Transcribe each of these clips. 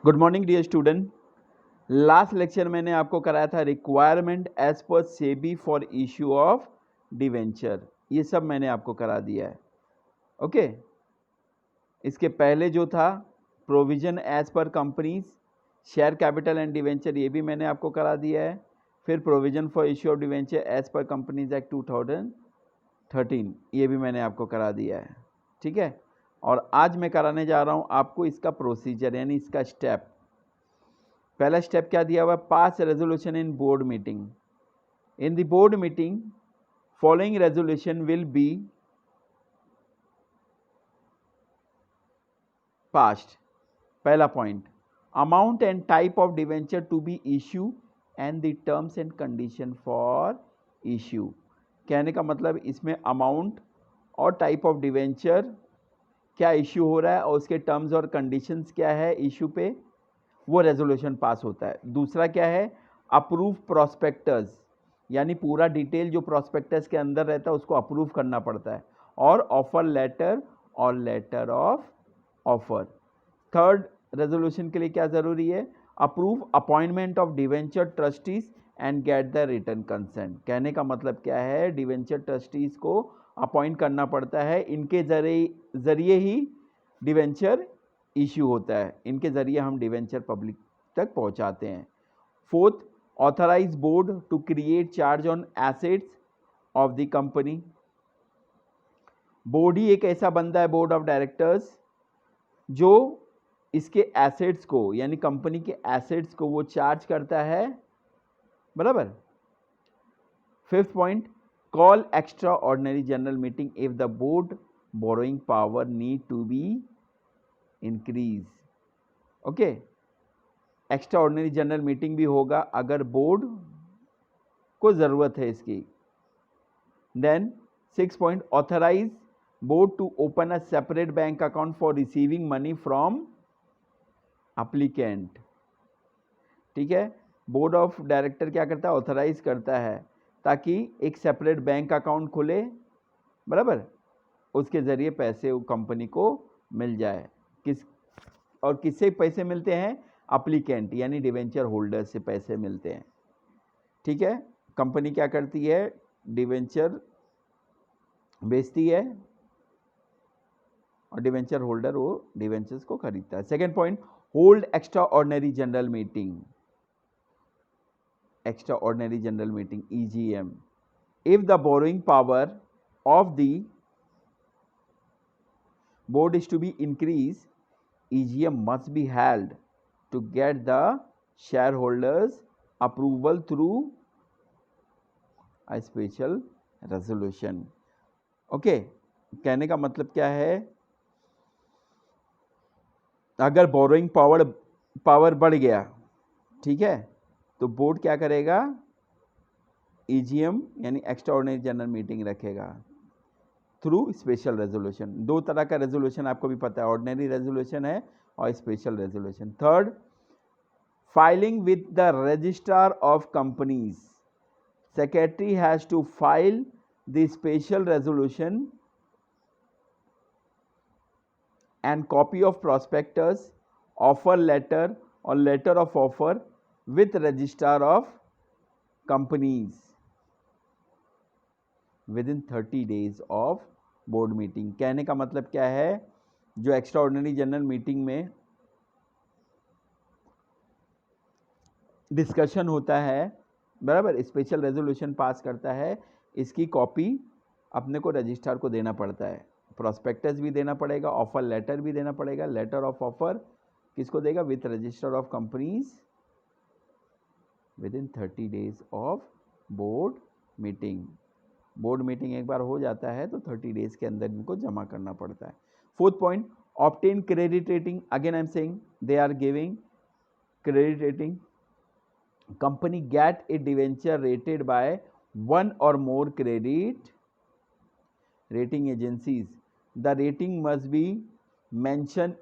Good morning dear student. Last lecture मैंने आपको कराया था requirement as per SEBI for issue of debenture. ये सब मैंने आपको करा दिया है। ओके, इसके पहले जो था provision as per companies share capital and debenture, ये भी मैंने आपको करा दिया है। फिर provision for issue of debenture as per companies act 2013, ये भी मैंने आपको करा दिया है। ठीक है, और आज मैं कराने जा रहा हूँ आपको इसका प्रोसीजर यानी इसका स्टेप। पहला स्टेप क्या दिया हुआ है? Pass resolution in board meeting. In the board meeting following resolution will be passed. पहला point, amount and type of debenture to be issue and the terms and condition for issue. कहने का मतलब इसमें amount और type of debenture क्या issue हो रहा है और उसके टर्म्स और कंडीशंस क्या है इश्यू पे, वो रेजोल्यूशन पास होता है। दूसरा क्या है? अप्रूव प्रॉस्पेक्टस, यानी पूरा डिटेल जो प्रॉस्पेक्टस के अंदर रहता है उसको अप्रूव करना पड़ता है। और ऑफर लेटर और letter of offer. Third resolution के लिए क्या ज़रूरी है? Approve appointment of debenture trustees and get the return consent. कहने का मतलब क्या है? डिवेंचर ट्रस्टीज को अपॉइंट करना पड़ता है, इनके जरिए ही डिवेंचर इश्यू होता है, इनके ज़रिए हम डिवेंचर पब्लिक तक पहुंचाते हैं। Fourth, authorise board to create charge on assets of the company. Board ही एक ऐसा बंदा है, बोर्ड ऑफ डायरेक्टर्स, जो इसके एसेट्स को यानी कंपनी के एसेट्स को वो चार्ज करता है, बराबर। Fifth point, call extraordinary general meeting if the board borrowing power need to be increase. Okay, extraordinary general meeting भी होगा अगर बोर्ड को ज़रूरत है इसकी। Then six point, authorise board to open a separate bank account for receiving money from applicant. ठीक है, board of director क्या करता है? ऑथराइज करता है ताकि एक सेपरेट बैंक अकाउंट खुले, बराबर, उसके ज़रिए पैसे कंपनी को मिल जाए। किससे पैसे मिलते हैं? अप्लीकेंट यानी डिवेंचर होल्डर से पैसे मिलते हैं। ठीक है, कंपनी क्या करती है? डिवेंचर बेचती है और डिवेंचर होल्डर वो डिवेंचर्स को खरीदता है। Second point, hold extra ordinary general meeting. Extra ordinary general meeting EGM if the borrowing power of the board is to be increased, EGM must be held to get the shareholders approval through a special resolution. Okay, कहने का मतलब क्या है? अगर borrowing power बढ़ गया, ठीक है, तो बोर्ड क्या करेगा? EGM यानी एक्स्ट्रा ऑर्डिनरी जनरल मीटिंग रखेगा थ्रू स्पेशल रेजोल्यूशन। दो तरह का रेजोल्यूशन आपको भी पता है, ऑर्डिनरी रेजोल्यूशन है और special resolution. Third, filing with the registrar of companies. Secretary has to file the special resolution and copy of prospectus, offer letter or letter of offer with registrar of companies within 30 days of board meeting। कहने का मतलब क्या है? जो extra ordinary general meeting में discussion होता है, बराबर, स्पेशल रेजोल्यूशन पास करता है, इसकी कॉपी अपने को रजिस्ट्रार को देना पड़ता है। प्रॉस्पेक्टस भी देना पड़ेगा, ऑफर लेटर भी देना पड़ेगा। लेटर ऑफ ऑफर किसको देगा? With register of companies with in 30 days of board meeting. Board meeting एक बार हो जाता है तो 30 डेज के अंदर इनको जमा करना पड़ता है। Fourth point, obtain credit rating. Again I am saying they are giving credit rating. Company get a debenture rated by one or more credit rating agencies. The rating must be mentioned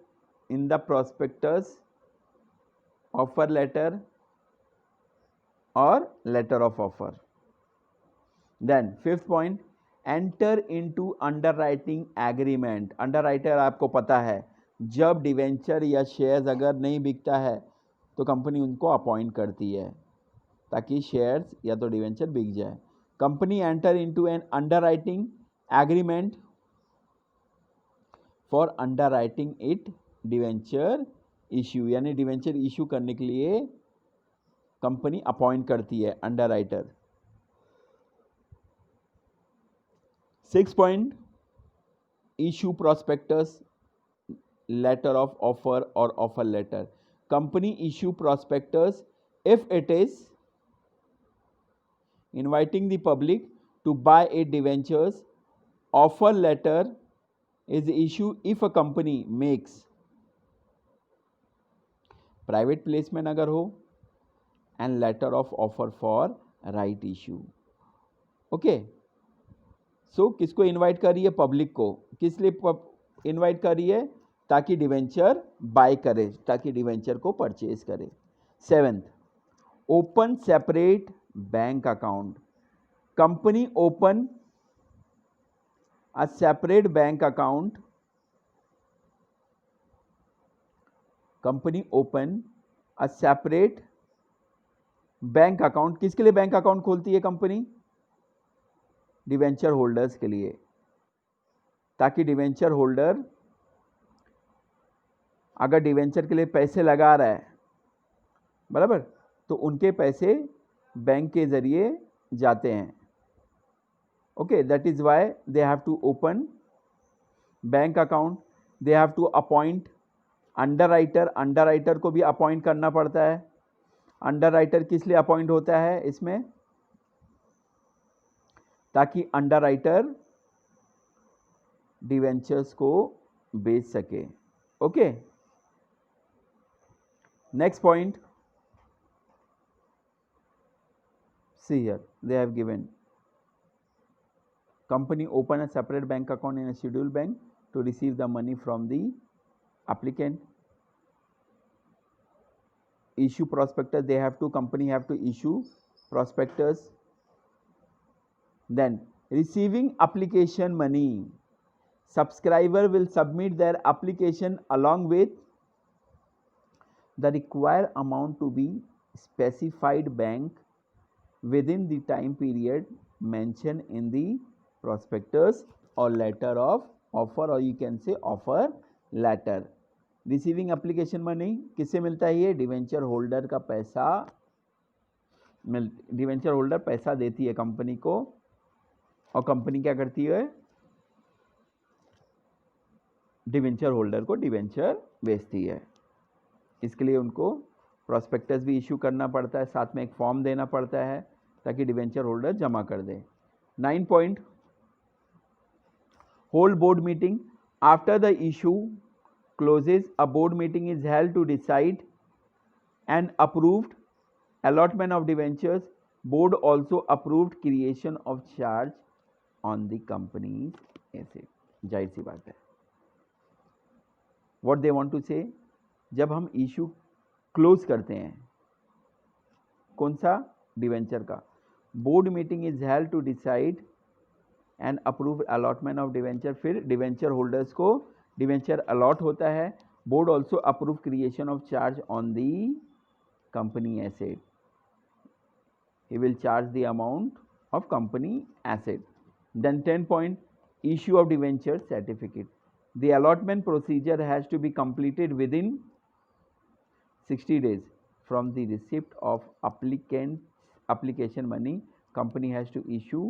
in the prospectus, offer letter or letter of offer. Then fifth point, enter into underwriting agreement. Underwriter आपको पता है जब debenture या shares अगर नहीं बिकता है तो कंपनी उनको अपॉइंट करती है ताकि शेयर्स या तो डिवेंचर बिक जाए। Company enter into an underwriting agreement for underwriting it debenture issue, यानी डिवेंचर इश्यू करने के लिए कंपनी अपॉइंट करती है underwriter. 6 point, issue prospectus, letter of offer or offer letter. Company issue prospectus if it is inviting the public to buy its debentures. Offer letter is issued if a company makes private placement अगर हो, and letter of offer for right issue. Okay. So किसको invite कर रही है? Public को। किस लिए invite कर रही है? ताकि डिवेंचर बाय करे, ताकि डिवेंचर को परचेज करे। 7th, open separate bank account. Company open a separate bank account, company open a separate bank account. किसके लिए बैंक अकाउंट खोलती है कंपनी? डिवेंचर होल्डर्स के लिए, ताकि डिवेंचर होल्डर अगर डिवेंचर के लिए पैसे लगा रहा है, बराबर, तो उनके पैसे बैंक के जरिए जाते हैं। Okay, that is why they have to open bank account. They have to appoint underwriter. Underwriter को भी अपॉइंट करना पड़ता है। अंडरराइटर किस लिए अपॉइंट होता है इसमें? ताकि अंडरराइटर डिवेंचर्स को बेच सके। Okay, next point, see here they have given company open a separate bank account in a scheduled bank to receive the money from the applicant. Issue prospectus, they have to, company have to issue prospectus. Then receiving application money, subscriber will submit their application along with the required amount to be specified bank within the time period mentioned in the prospectus or letter of offer, or you can say offer letter. Receiving application money किससे मिलता है? ये debenture holder का पैसा debenture holder पैसा देती है company को, और कंपनी क्या करती है? डिवेंचर होल्डर को डिवेंचर बेचती है। इसके लिए उनको प्रोस्पेक्टस भी इशू करना पड़ता है, साथ में एक फॉर्म देना पड़ता है ताकि डिवेंचर होल्डर जमा कर दे। 9 point, hold board meeting. After the issue closes a board meeting is held to decide and approved allotment of debentures. Board also approved creation of charge on the company's asset. जाहिर सी बात है। What they want to say, जब हम issue close करते हैं, कौन सा? Debenture का, board meeting is held to decide and approve allotment of debenture. फिर डिवेंचर होल्डर्स को डिवेंचर अलॉट होता है। Board also approve creation of charge on the company asset. He will charge the amount of company asset. Then 10 point, issue of debenture certificate. The allotment procedure has to be completed within 60 days from the receipt of applicant's application money. Company has to issue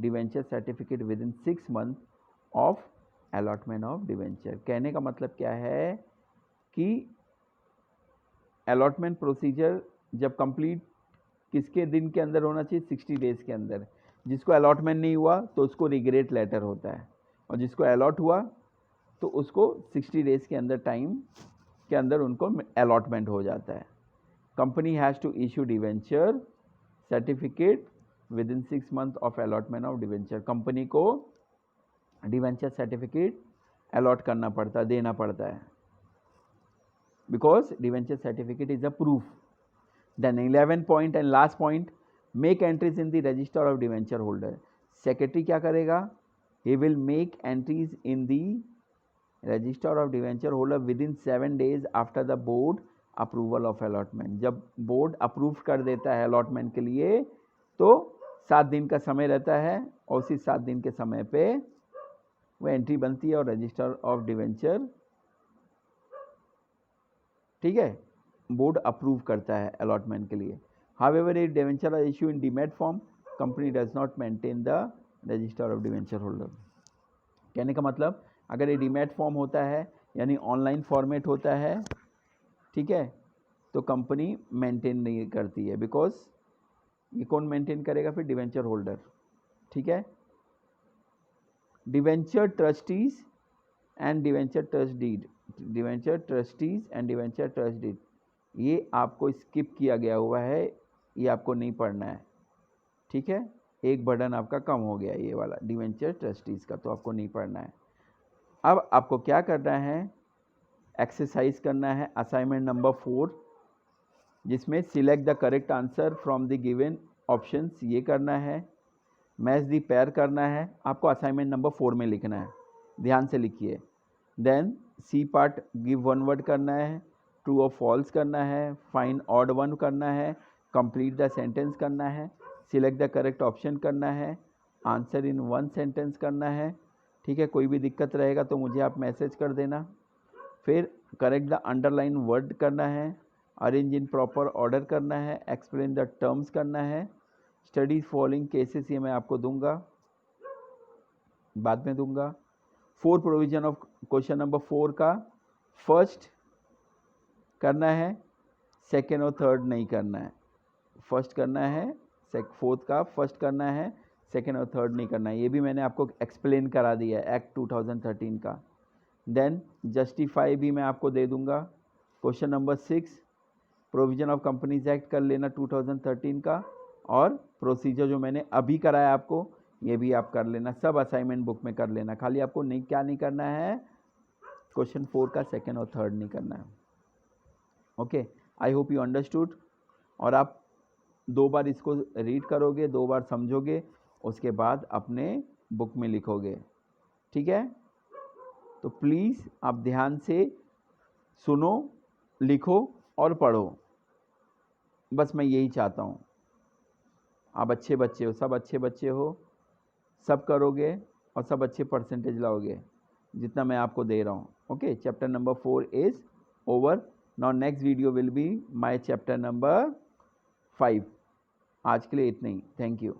debenture certificate within 6 months of allotment of debenture. कहने का मतलब क्या है कि allotment procedure जब complete किसके दिन के अंदर होना चाहिए? 60 डेज के अंदर। जिसको अलॉटमेंट नहीं हुआ तो उसको रिग्रेट लेटर होता है, और जिसको अलॉट हुआ तो उसको 60 डेज के अंदर टाइम के अंदर उनको अलॉटमेंट हो जाता है। Company has to issue debenture certificate within 6 month of allotment of debenture. Company को डिवेंचर सर्टिफिकेट अलॉट करना पड़ता है, देना पड़ता है, because debenture certificate is a proof. Then 11 point and last point, make entries in the register of debenture holder. Secretary क्या करेगा? He will make entries in the register of debenture holder with in 7 days after the board approval of allotment. जब board approve कर देता है allotment के लिए तो 7 दिन का समय रहता है और उसी 7 दिन के समय पे वो एंट्री बनती है और रजिस्टर ऑफ डिवेंचर, ठीक है, बोर्ड अप्रूव करता है अलॉटमेंट के लिए। However if debenture are issue in demat form company does not maintain the register of debenture holder. कहने का मतलब अगर ये डीमैट फॉर्म होता है यानी ऑनलाइन फॉर्मेट होता है, ठीक है, तो कंपनी मेंटेन नहीं करती है, बिकॉज ये कौन मेंटेन करेगा फिर? डिवेंचर होल्डर, ठीक है। Debenture trustees and debenture trust deed, debenture trustees and debenture trust deed, ये आपको स्किप किया गया हुआ है, ये आपको नहीं पढ़ना है, ठीक है। एक बर्डन आपका कम हो गया ये वाला डिवेंचर ट्रस्टीज का, तो आपको नहीं पढ़ना है। अब आपको क्या करना है? एक्सरसाइज करना है असाइनमेंट नंबर 4, जिसमें select the correct answer from the given options, ये करना है। मैच द पेयर करना है, आपको असाइनमेंट नंबर 4 में लिखना है, ध्यान से लिखिए। Then C part give one word करना है, ट्रू और फॉल्स करना है, फाइंड ऑड वन करना है, कंप्लीट द सेंटेंस करना है, सिलेक्ट द करेक्ट ऑप्शन करना है, आंसर इन 1 सेंटेंस करना है, ठीक है। कोई भी दिक्कत रहेगा तो मुझे आप मैसेज कर देना। फिर करेक्ट द अंडरलाइन वर्ड करना है, अरेंज इन प्रॉपर ऑर्डर करना है, एक्सप्लेन द टर्म्स करना है, स्टडी फॉलोइंग केसेस ये मैं आपको दूंगा, बाद में दूंगा। 4 प्रोविजन ऑफ क्वेश्चन नंबर 4 का फर्स्ट करना है, सेकेंड और थर्ड नहीं करना है। फर्स्ट करना है, फोर्थ का फर्स्ट करना है, सेकेंड और थर्ड नहीं करना है, ये भी मैंने आपको एक्सप्लेन करा दिया है एक्ट 2013 का। देन जस्टिफाई भी मैं आपको दे दूंगा। Question number 6 provision of companies act कर लेना 2013 का, और प्रोसीजर जो मैंने अभी कराया आपको ये भी आप कर लेना, सब असाइनमेंट बुक में कर लेना। खाली आपको नहीं क्या नहीं करना है, क्वेश्चन 4 का सेकेंड और थर्ड नहीं करना है। Okay, I hope you understood. और आप 2 बार इसको रीड करोगे, 2 बार समझोगे, उसके बाद अपने बुक में लिखोगे, ठीक है। तो प्लीज़ आप ध्यान से सुनो, लिखो और पढ़ो, बस मैं यही चाहता हूँ। आप अच्छे बच्चे हो, सब अच्छे बच्चे हो, सब करोगे और सब अच्छे परसेंटेज लाओगे जितना मैं आपको दे रहा हूँ। Okay, chapter number 4 is over. Now next video will be my chapter number 5। आज के लिए इतना ही, थैंक यू।